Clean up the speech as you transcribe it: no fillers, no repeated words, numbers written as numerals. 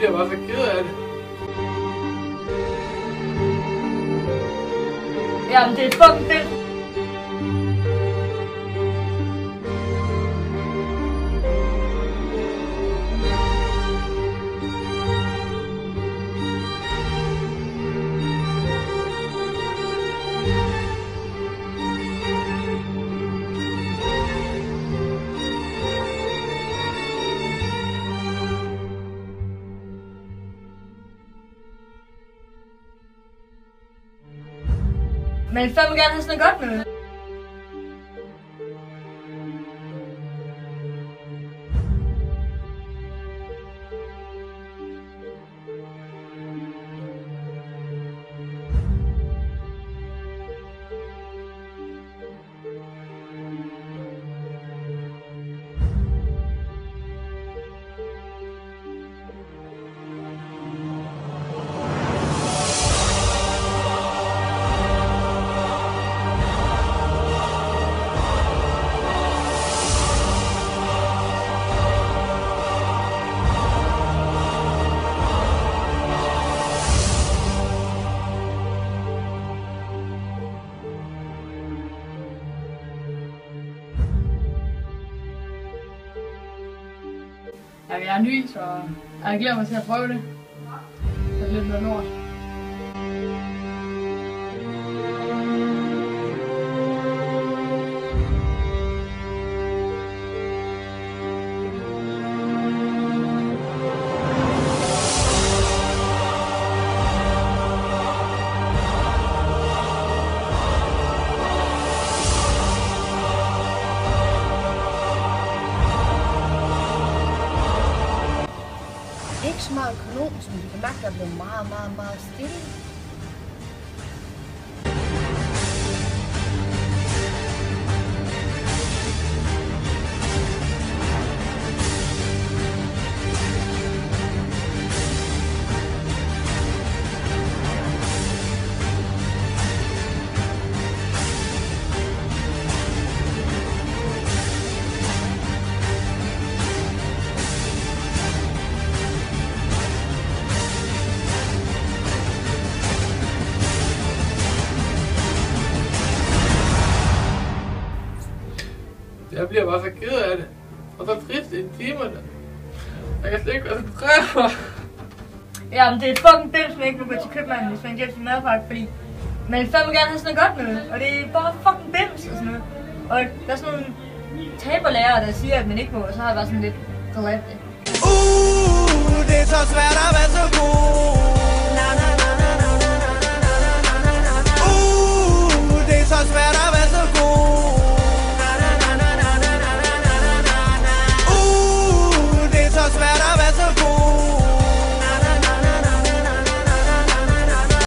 bliver bare så ked af det. Jamen, det er fucking fedt. Men jeg vil fandme gerne have sådan noget godt med det. Jeg er ny, så jeg glæder mig til at prøve det. Det er lidt noget lort. Ikke så meget økonomisk, men du kan mærke, at der bliver meget stille. Jeg bliver bare så ked af det. Og så trist i timerne. Jeg kan slet ikke koncentrere mig. Jamen, det er fucking fedt, hvis man ikke vil gå til købmanden, hvis man giver sin madpakke, fordi man vil fandme gerne have sådan noget godt med det. Og det er bare fucking bims og sådan noget. Og der er sådan nogle taberlærere, der siger, at man ikke må, og så har jeg bare sådan lidt glemt det. Det er så svært at være så